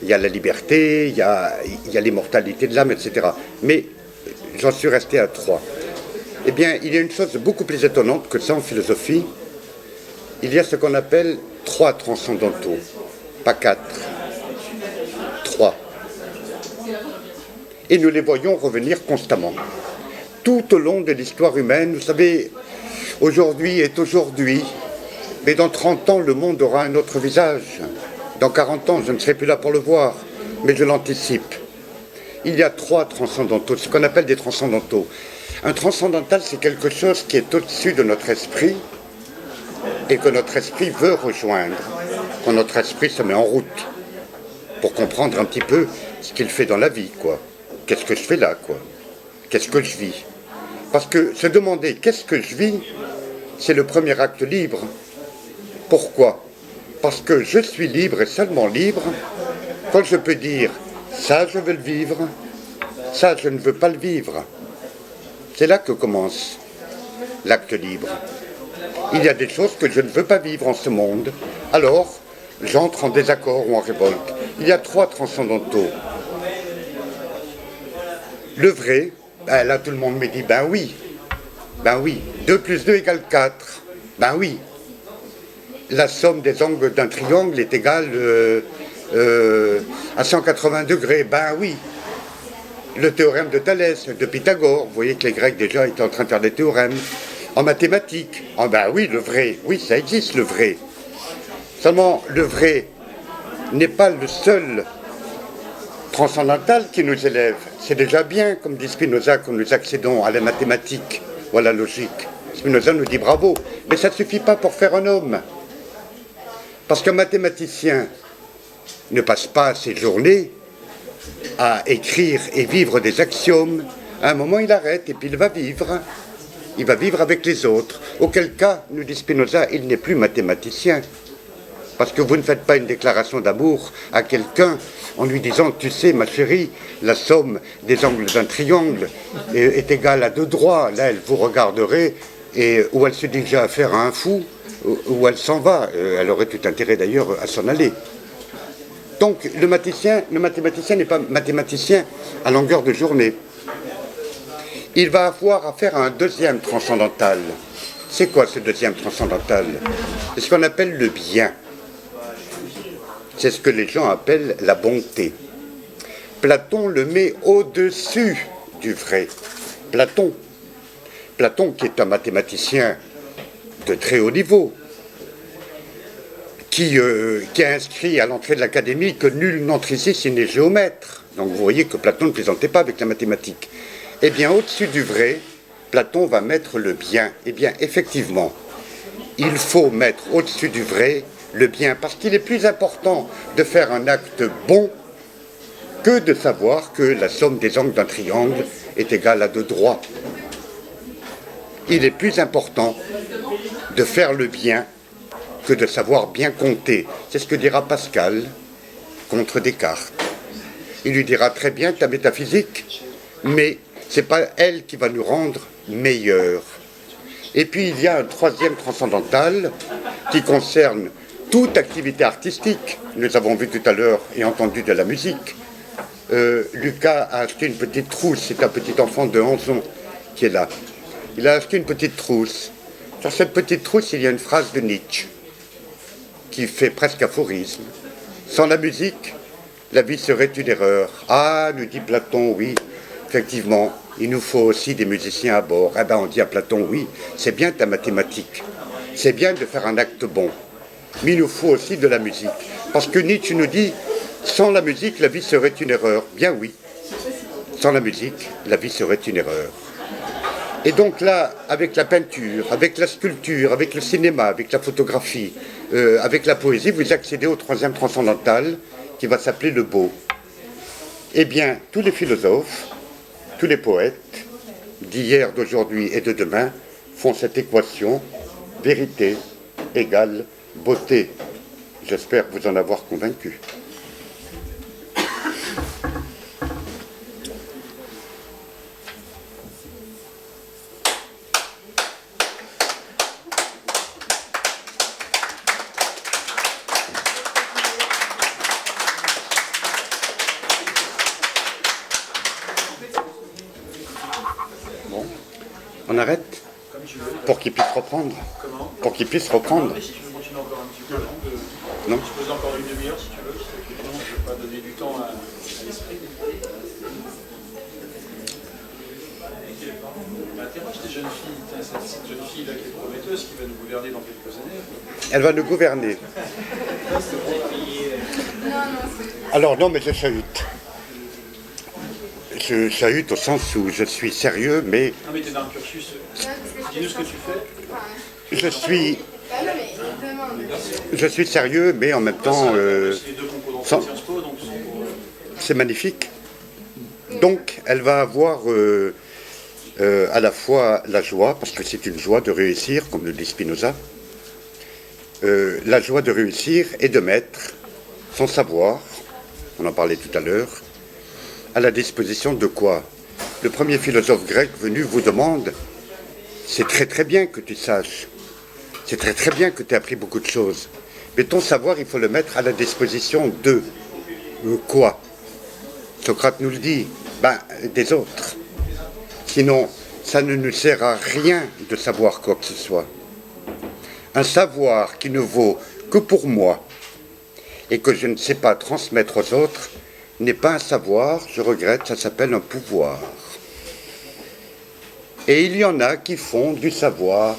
Il y a la liberté, il y a l'immortalité de l'âme, etc. Mais j'en suis resté à 3. Eh bien, il y a une chose beaucoup plus étonnante que ça en philosophie. Il y a ce qu'on appelle 3 transcendantaux, pas 4. 3. Et nous les voyons revenir constamment. Tout au long de l'histoire humaine, vous savez, aujourd'hui est aujourd'hui, mais dans 30 ans, le monde aura un autre visage. Dans 40 ans, je ne serai plus là pour le voir, mais je l'anticipe. Il y a 3 transcendantaux, ce qu'on appelle des transcendantaux. Un transcendantal, c'est quelque chose qui est au-dessus de notre esprit et que notre esprit veut rejoindre. Quand notre esprit se met en route pour comprendre un petit peu ce qu'il fait dans la vie, quoi. Qu'est-ce que je fais là, quoi? Qu'est-ce que je vis? Parce que se demander qu'est-ce que je vis, c'est le premier acte libre. Pourquoi? Parce que je suis libre et seulement libre quand je peux dire ça je veux le vivre, ça je ne veux pas le vivre. C'est là que commence l'acte libre. Il y a des choses que je ne veux pas vivre en ce monde, alors j'entre en désaccord ou en révolte. Il y a 3 transcendantaux. Le vrai, là tout le monde me dit, ben oui, 2 plus 2 égale 4, ben oui. La somme des angles d'un triangle est égale à 180 degrés, ben oui. Le théorème de Thalès, de Pythagore, vous voyez que les Grecs déjà étaient en train de faire des théorèmes. En mathématiques, ben oui, le vrai, oui, ça existe le vrai. Seulement, le vrai n'est pas le seul transcendantal qui nous élève. C'est déjà bien, comme dit Spinoza, quand nous accédons à la mathématique ou à la logique. Spinoza nous dit bravo, mais ça ne suffit pas pour faire un homme. Parce qu'un mathématicien ne passe pas ses journées à écrire et vivre des axiomes. À un moment, il arrête et puis il va vivre. Il va vivre avec les autres. Auquel cas, nous dit Spinoza, il n'est plus mathématicien. Parce que vous ne faites pas une déclaration d'amour à quelqu'un en lui disant, tu sais, ma chérie, la somme des angles d'un triangle est égale à 2 droits. Là, elle vous regarderait et où elle se dit que j'ai affaire à un fou, où elle s'en va. Elle aurait tout intérêt d'ailleurs à s'en aller. Donc le mathématicien n'est pas mathématicien à longueur de journée. Il va avoir affaire à un deuxième transcendantal. C'est quoi ce deuxième transcendantal? C'est ce qu'on appelle le bien. C'est ce que les gens appellent la bonté. Platon le met au-dessus du vrai. Platon qui est un mathématicien de très haut niveau, qui a inscrit à l'entrée de l'académie que nul n'entre ici s'il n'est géomètre. Donc vous voyez que Platon ne plaisantait pas avec la mathématique. Eh bien, au-dessus du vrai, Platon va mettre le bien. Eh bien, effectivement, il faut mettre au-dessus du vrai le bien, parce qu'il est plus important de faire un acte bon que de savoir que la somme des angles d'un triangle est égale à 2 droits. Il est plus important de faire le bien que de savoir bien compter. C'est ce que dira Pascal contre Descartes. Il lui dira très bien ta métaphysique, mais ce n'est pas elle qui va nous rendre meilleurs. Et puis il y a un troisième transcendantal qui concerne toute activité artistique. Nous avons vu tout à l'heure et entendu de la musique. Lucas a acheté une petite trousse, c'est un petit enfant de 11 ans qui est là. Il a acheté une petite trousse. Sur cette petite trousse, il y a une phrase de Nietzsche qui fait presque aphorisme. Sans la musique, la vie serait une erreur. Ah, nous dit Platon, oui, effectivement, il nous faut aussi des musiciens à bord. Eh bien, on dit à Platon, oui, c'est bien ta mathématique, c'est bien de faire un acte bon, mais il nous faut aussi de la musique. Parce que Nietzsche nous dit, sans la musique, la vie serait une erreur. Bien oui, sans la musique, la vie serait une erreur. Et donc là, avec la peinture, avec la sculpture, avec le cinéma, avec la photographie, avec la poésie, vous accédez au troisième transcendantal qui va s'appeler le beau. Eh bien, tous les philosophes, tous les poètes, d'hier, d'aujourd'hui et de demain, font cette équation, vérité égale beauté. J'espère vous en avoir convaincu. On arrête pour qu'il puisse reprendre. Pour qu'il puisse reprendre. Si tu veux continuer encore un petit peu, non. Je pose encore une demi-heure si tu veux, parce que je ne vais pas donner du temps à l'esprit. Interroge tes jeunes filles, cette jeune fille là qui est prometteuse, qui va nous gouverner dans quelques années. Elle va nous gouverner. Alors non, mais je chahute. Je chahute au sens où je suis sérieux, mais... Non mais t'es dans un cursus, dis-nous ce que tu fais. Je suis sérieux, mais en même temps... c'est magnifique. Donc, elle va avoir à la fois la joie, parce que c'est une joie de réussir, comme le dit Spinoza, la joie de réussir et de mettre son savoir, on en parlait tout à l'heure, à la disposition de quoi? Le premier philosophe grec venu vous demande, c'est très très bien que tu saches, c'est très très bien que tu aies appris beaucoup de choses, mais ton savoir, il faut le mettre à la disposition de quoi? Socrate nous le dit, des autres. Sinon, ça ne nous sert à rien de savoir quoi que ce soit. Un savoir qui ne vaut que pour moi et que je ne sais pas transmettre aux autres n'est pas un savoir, je regrette, ça s'appelle un pouvoir. Et il y en a qui font du savoir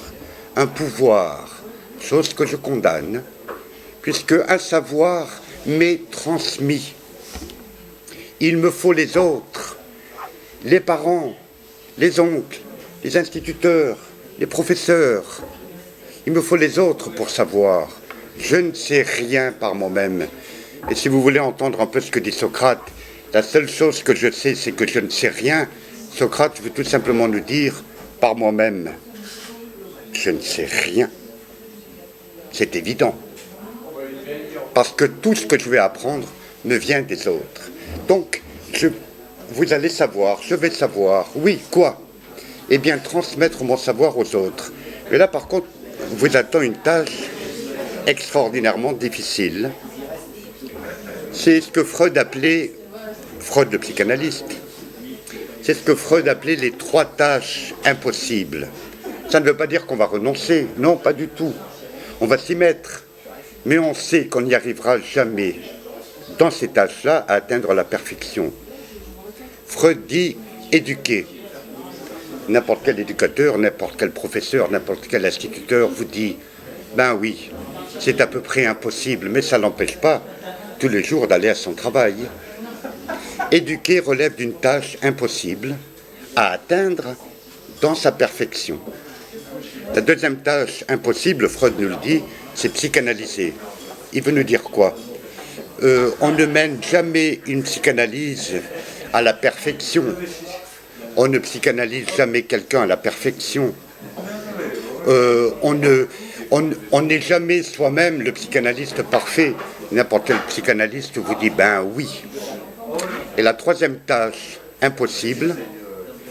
un pouvoir, chose que je condamne, puisque un savoir m'est transmis. Il me faut les autres, les parents, les oncles, les instituteurs, les professeurs. Il me faut les autres pour savoir. Je ne sais rien par moi-même. Et si vous voulez entendre un peu ce que dit Socrate, la seule chose que je sais, c'est que je ne sais rien. Socrate veut tout simplement nous dire, par moi-même, je ne sais rien. C'est évident. Parce que tout ce que je vais apprendre me vient des autres. Donc, vous allez savoir, je vais savoir. Oui, quoi? Eh bien, transmettre mon savoir aux autres. Mais là, par contre, vous attend une tâche extraordinairement difficile. C'est ce que Freud appelait, Freud le psychanalyste, c'est ce que Freud appelait les 3 tâches impossibles. Ça ne veut pas dire qu'on va renoncer, non, pas du tout. On va s'y mettre, mais on sait qu'on n'y arrivera jamais, dans ces tâches-là, à atteindre la perfection. Freud dit éduquer. N'importe quel éducateur, n'importe quel professeur, n'importe quel instituteur vous dit ben oui, c'est à peu près impossible, mais ça n'empêche pas tous les jours d'aller à son travail. Éduquer relève d'une tâche impossible à atteindre dans sa perfection. La deuxième tâche impossible, Freud nous le dit, c'est psychanalyser. Il veut nous dire quoi? On ne mène jamais une psychanalyse à la perfection. On ne psychanalyse jamais quelqu'un à la perfection. On n'est jamais soi-même le psychanalyste parfait. N'importe quel psychanalyste vous dit ben oui. Et la troisième tâche impossible,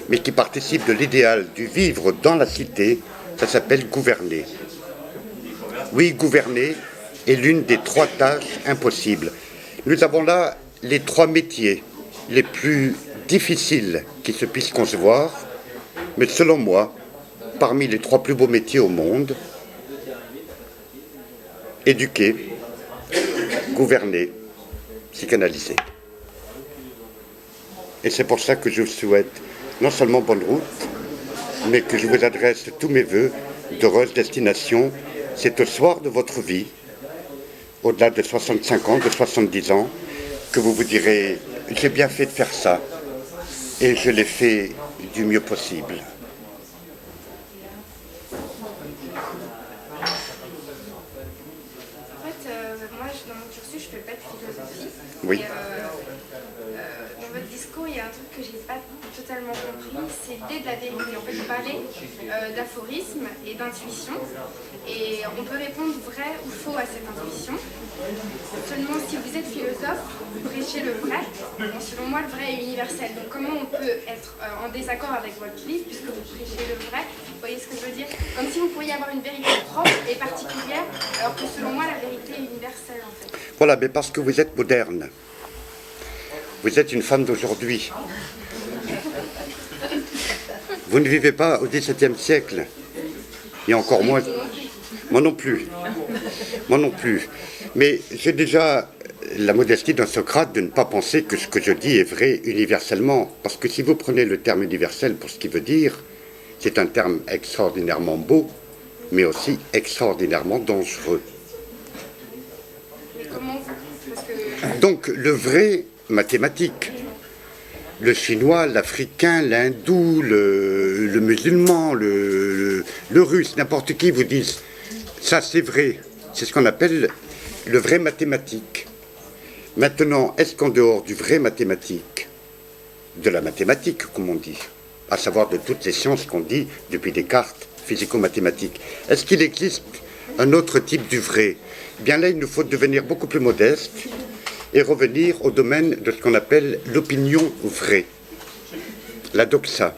mais qui participe de l'idéal du vivre dans la cité, ça s'appelle gouverner. Oui, gouverner est l'une des trois tâches impossibles. Nous avons là les trois métiers les plus difficiles qui se puissent concevoir, mais selon moi, parmi les trois plus beaux métiers au monde, éduquer, gouverner, psychanalyser. Et c'est pour ça que je vous souhaite non seulement bonne route, mais que je vous adresse tous mes voeux d'heureuse destination. C'est au soir de votre vie, au-delà de 65 ans, de 70 ans, que vous vous direz « j'ai bien fait de faire ça et je l'ai fait du mieux possible ». Moi, dans mon cursus, je fais pas de philosophie. Oui. Et, dans votre discours, il y a un truc que j'ai pas totalement compris, c'est l'idée de la vérité. En fait, vous parlez d'aphorisme et d'intuition, et on peut répondre vrai ou faux à cette intuition. Seulement, si vous êtes philosophe, vous prêchez le vrai. Bon, selon moi, le vrai est universel. Donc, comment on peut être en désaccord avec votre livre, puisque vous prêchez le vrai? Vous voyez ce que je veux dire? Comme si vous pourriez avoir une vérité propre et particulière, alors que selon moi, la vérité est universelle, en fait. Voilà, mais parce que vous êtes moderne. Vous êtes une femme d'aujourd'hui. Vous ne vivez pas au XVIIe siècle. Et encore moins... Moi non plus. Moi non plus. Mais j'ai déjà la modestie d'un Socrate de ne pas penser que ce que je dis est vrai universellement. Parce que si vous prenez le terme universel pour ce qu'il veut dire, c'est un terme extraordinairement beau, mais aussi extraordinairement dangereux. Mais comment vous... Parce que... Donc le vrai mathématique, le chinois, l'africain, l'hindou, le musulman, le russe, n'importe qui vous disent ça c'est vrai. C'est ce qu'on appelle le vrai mathématique. Maintenant, est-ce qu'en dehors du vrai mathématique, de la mathématique comme on dit, à savoir de toutes les sciences qu'on dit depuis Descartes, physico-mathématiques, est-ce qu'il existe un autre type du vrai? Bien là, il nous faut devenir beaucoup plus modeste et revenir au domaine de ce qu'on appelle l'opinion vraie, la doxa.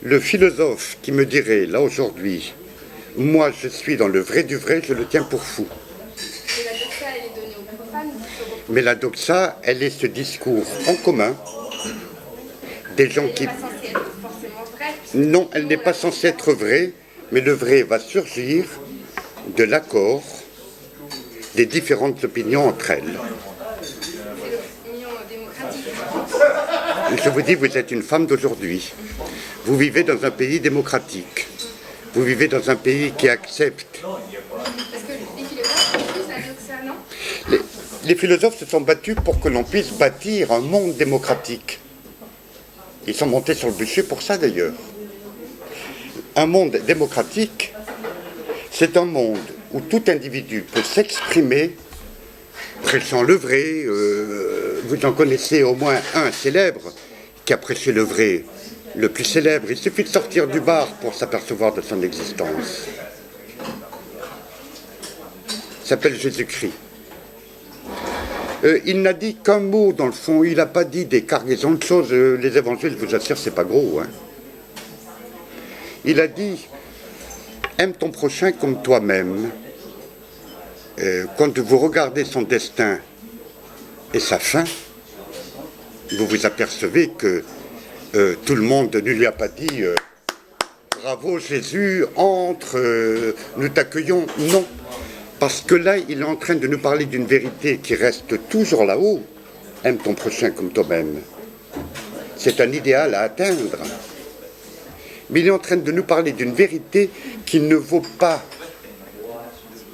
Le philosophe qui me dirait, là aujourd'hui, moi je suis dans le vrai du vrai, je le tiens pour fou. Et la doxa, elle est donnée aux profanes. Mais la doxa, elle est ce discours en commun des gens qui... Elle n'est pas censée être forcément vraie. Non, elle n'est pas censée être vraie, mais le vrai va surgir de l'accord des différentes opinions entre elles. C'est l'opinion démocratique. Je vous dis, vous êtes une femme d'aujourd'hui. Vous vivez dans un pays démocratique. Vous vivez dans un pays qui accepte. Parce que les philosophes utilisent la doxa, non? Les philosophes se sont battus pour que l'on puisse bâtir un monde démocratique. Ils sont montés sur le bûcher pour ça d'ailleurs. Un monde démocratique, c'est un monde où tout individu peut s'exprimer, prêchant le vrai. Vous en connaissez au moins un célèbre qui a prêché le vrai, le plus célèbre. Il suffit de sortir du bar pour s'apercevoir de son existence. Il s'appelle Jésus-Christ. Il n'a dit qu'un mot dans le fond, il n'a pas dit des cargaisons de choses. Les évangiles, je vous assure, c'est pas gros. Hein. Il a dit, aime ton prochain comme toi-même. Quand vous regardez son destin et sa fin, vous vous apercevez que tout le monde ne lui a pas dit bravo Jésus, entre, nous t'accueillons. Non, parce que là, il est en train de nous parler d'une vérité qui reste toujours là-haut. Aime ton prochain comme toi-même. C'est un idéal à atteindre. Mais il est en train de nous parler d'une vérité qui ne vaut pas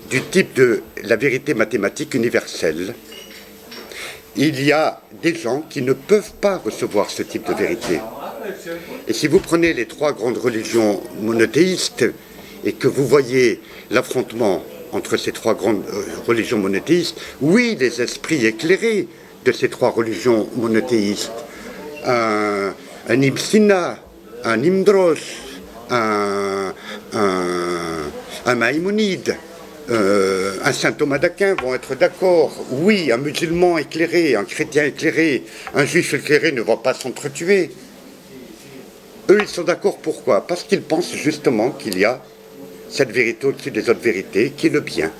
du type de la vérité mathématique universelle. Il y a des gens qui ne peuvent pas recevoir ce type de vérité. Et si vous prenez les trois grandes religions monothéistes et que vous voyez l'affrontement entre ces trois grandes religions monothéistes, oui, les esprits éclairés de ces trois religions monothéistes, un Ibn Sina, un Imdrosh, un Maïmonide, un saint Thomas d'Aquin vont être d'accord. Oui, un musulman éclairé, un chrétien éclairé, un juif éclairé ne vont pas s'entretuer. Eux, ils sont d'accord. Pourquoi? Parce qu'ils pensent justement qu'il y a cette vérité au-dessus des autres vérités, qui est le bien.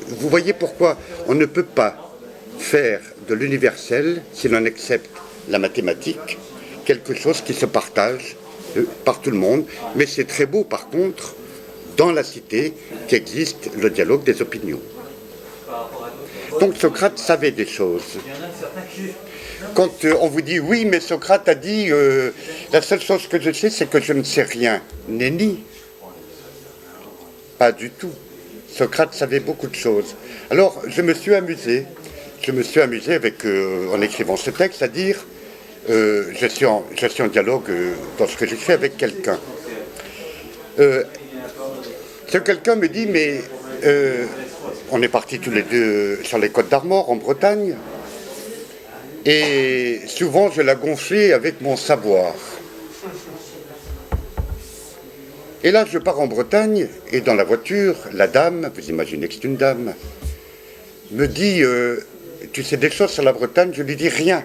Vous voyez pourquoi on ne peut pas faire de l'universel, si l'on accepte la mathématique, quelque chose qui se partage par tout le monde. Mais c'est très beau, par contre, dans la cité, qu'existe le dialogue des opinions. Donc Socrate savait des choses. Quand on vous dit « oui, mais Socrate a dit la seule chose que je sais, c'est que je ne sais rien », nenni. Pas du tout. Socrate savait beaucoup de choses. Alors, je me suis amusé avec, en écrivant ce texte, à dire je suis en dialogue dans ce que j'écris avec quelqu'un. Ce quelqu'un me dit, mais on est partis tous les deux sur les Côtes d'Armor, en Bretagne, et souvent je la gonflais avec mon savoir. Et là, je pars en Bretagne, et dans la voiture, la dame, vous imaginez que c'est une dame, me dit, tu sais des choses sur la Bretagne? Je lui dis rien.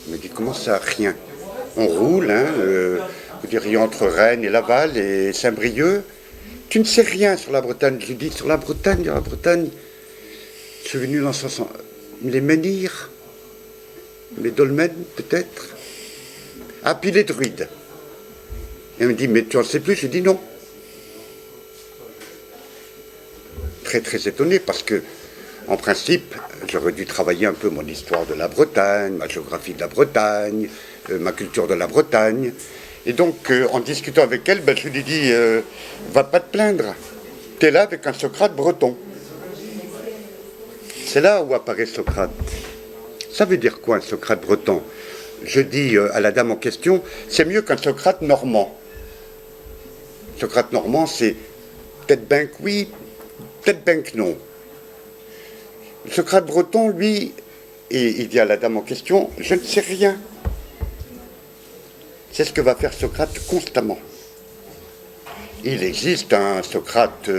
Elle me dit, comment ça, rien? On roule, hein, vous diriez entre Rennes et Laval et Saint-Brieuc. Tu ne sais rien sur la Bretagne. Je lui dis, sur la Bretagne, je suis venu dans les menhirs, les dolmens, peut-être. Ah, puis les druides. Elle me dit, mais tu en sais plus? Je lui dis non. Très, très étonné, parce que, en principe, j'aurais dû travailler un peu mon histoire de la Bretagne, ma géographie de la Bretagne, ma culture de la Bretagne. Et donc, en discutant avec elle, je lui dis, va pas te plaindre. Tu es là avec un Socrate breton. C'est là où apparaît Socrate. Ça veut dire quoi, un Socrate breton? Je dis à la dame en question, c'est mieux qu'un Socrate normand. Socrate normand, c'est peut-être ben que oui, peut-être ben que non. Socrate breton, lui, et il dit à la dame en question, je ne sais rien. C'est ce que va faire Socrate constamment. Il existe un Socrate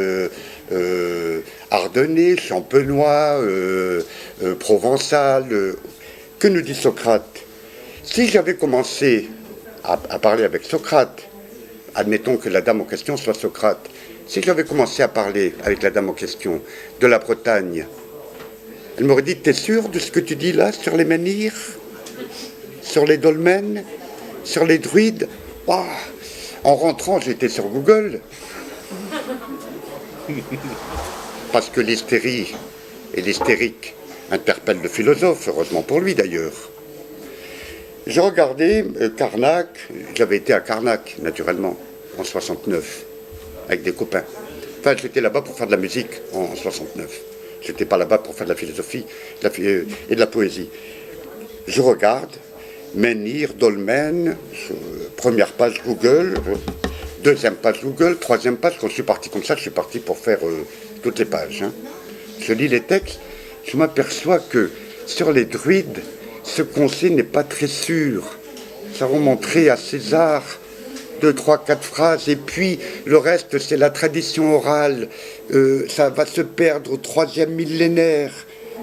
ardennais, champenois, provençal. Que nous dit Socrate? Si j'avais commencé à parler avec Socrate, admettons que la dame en question soit Socrate, si j'avais commencé à parler avec la dame en question de la Bretagne, elle m'aurait dit, t'es sûr de ce que tu dis là sur les menhirs, sur les dolmens, sur les druides? Oh, en rentrant, j'étais sur Google. Parce que l'hystérie et l'hystérique interpellent le philosophe, heureusement pour lui d'ailleurs. J'ai regardé Carnac, j'avais été à Carnac, naturellement, en 69, avec des copains. Enfin, j'étais là-bas pour faire de la musique en 69. J'étais pas là-bas pour faire de la philosophie et de la poésie. Je regarde, menhir, dolmen, première page Google, deuxième page Google, troisième page. Quand je suis parti comme ça, je suis parti pour faire toutes les pages. Hein. Je lis les textes, je m'aperçois que sur les druides, ce qu'on sait n'est pas très sûr. Ça remonterait à César, 2, 3, 4 phrases, et puis le reste, c'est la tradition orale. Ça va se perdre au 3e millénaire,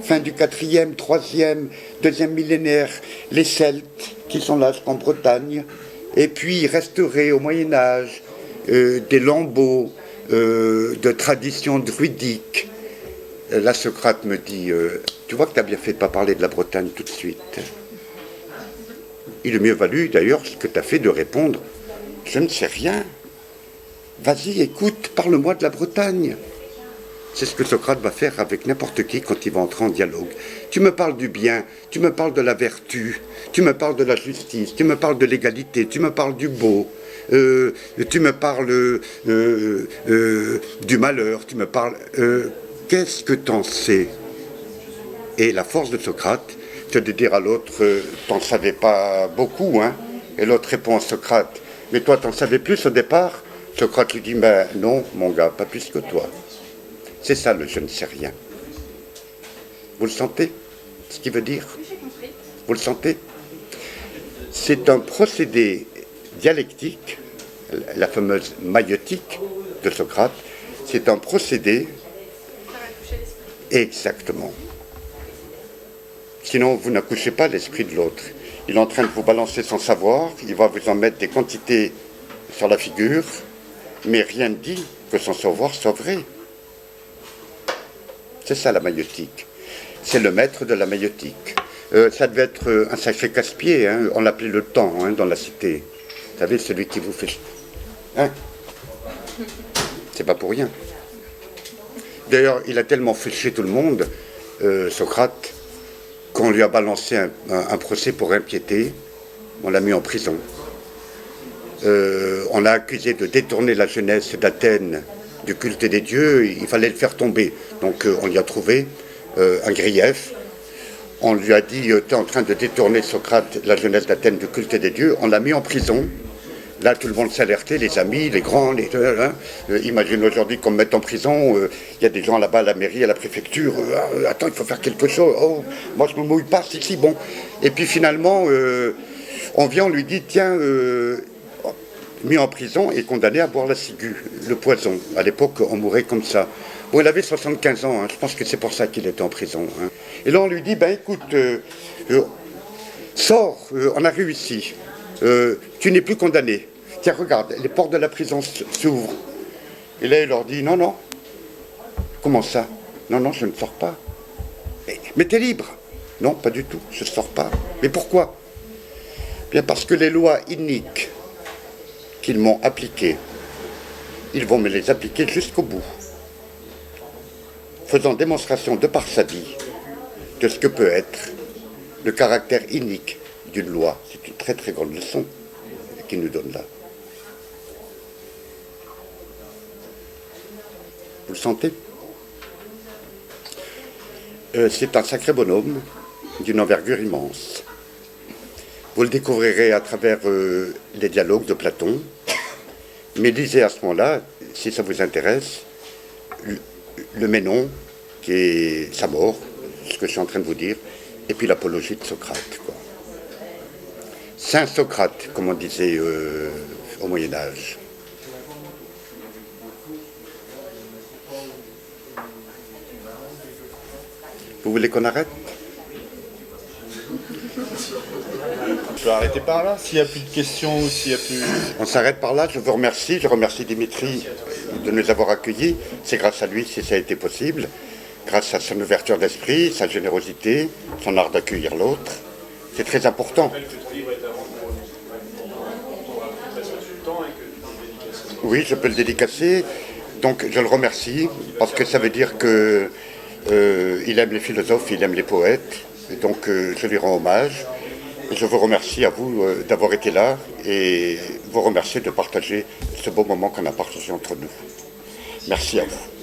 fin du 4e, 3e, 2e millénaire. Les Celtes, qui sont là en Bretagne, et puis il resterait au Moyen-Âge des lambeaux de tradition druidique. Là, Socrate me dit, tu vois que tu as bien fait de ne pas parler de la Bretagne tout de suite. Il est mieux valu, d'ailleurs, ce que tu as fait de répondre, je ne sais rien. Vas-y, écoute, parle-moi de la Bretagne. C'est ce que Socrate va faire avec n'importe qui quand il va entrer en dialogue. Tu me parles du bien, tu me parles de la vertu, tu me parles de la justice, tu me parles de l'égalité, tu me parles du beau, tu me parles du malheur, tu me parles... Qu'est-ce que t'en sais? Et la force de Socrate, c'est de dire à l'autre, t'en savais pas beaucoup, hein? Et l'autre répond à Socrate, mais toi t'en savais plus au départ? Socrate lui dit, ben non, mon gars, pas plus que toi. C'est ça le je ne sais rien. Vous le sentez, ce qu'il veut dire? Vous le sentez? C'est un procédé dialectique, la fameuse maïeutique de Socrate. c'est un procédé. Ça va toucher l'esprit. Exactement. Sinon, vous n'accouchez pas l'esprit de l'autre. Il est en train de vous balancer son savoir, il va vous en mettre des quantités sur la figure, mais rien ne dit que son savoir soit vrai. C'est ça la maïeutique. C'est le maître de la maïeutique. Ça devait être un sacré casse-pied, hein. On l'appelait le temps, hein, dans la cité. Vous savez, celui qui vous fait... Hein? C'est pas pour rien. D'ailleurs, il a tellement fait chier tout le monde, Socrate, qu'on lui a balancé un procès pour impiété. On l'a mis en prison. On l'a accusé de détourner la jeunesse d'Athènes du culte des dieux. Il fallait le faire tomber. Donc on lui a trouvé un grief. On lui a dit, tu es en train de détourner, Socrate, la jeunesse d'Athènes du culte des dieux. On l'a mis en prison. Là, tout le monde s'est alerté, les amis, les grands, imagine aujourd'hui qu'on me mette en prison, il y a des gens là-bas à la mairie, à la préfecture, attends, il faut faire quelque chose, oh, moi je me mouille pas, si, bon. Et puis finalement, on vient, on lui dit, tiens, mis en prison et condamné à boire la ciguë, le poison. À l'époque, on mourait comme ça. Bon, il avait 75 ans, hein, je pense que c'est pour ça qu'il était en prison. Hein. Et là, on lui dit, ben écoute, sors, on a réussi. Tu n'es plus condamné. Tiens, regarde, les portes de la prison s'ouvrent. Et là, il leur dit, non, non. Comment ça? Non, non, je ne sors pas. Mais t'es libre. Non, pas du tout, je ne sors pas. Mais pourquoi? Bien parce que les lois iniques qu'ils m'ont appliquées, ils vont me les appliquer jusqu'au bout. Faisant démonstration de par sa vie de ce que peut être le caractère inique d'une loi. C'est une très très grande leçon qu'il nous donne là. Vous le sentez? C'est un sacré bonhomme d'une envergure immense. Vous le découvrirez à travers les dialogues de Platon, mais lisez à ce moment-là, si ça vous intéresse, le Ménon, qui est sa mort, ce que je suis en train de vous dire, et puis l'apologie de Socrate, quoi. Saint Socrate, comme on disait au Moyen-Âge. Vous voulez qu'on arrête? Je peux arrêter par là, s'il n'y a plus de questions ou s'il n'y a plus... On s'arrête par là, je vous remercie. Je remercie Dimitri de nous avoir accueillis. C'est grâce à lui si ça a été possible. Grâce à son ouverture d'esprit, sa générosité, son art d'accueillir l'autre. C'est très important. Oui, je peux le dédicacer. Donc je le remercie parce que ça veut dire que il aime les philosophes, il aime les poètes. Et donc je lui rends hommage. Et je vous remercie à vous d'avoir été là et vous remercier de partager ce beau moment qu'on a partagé entre nous. Merci à vous.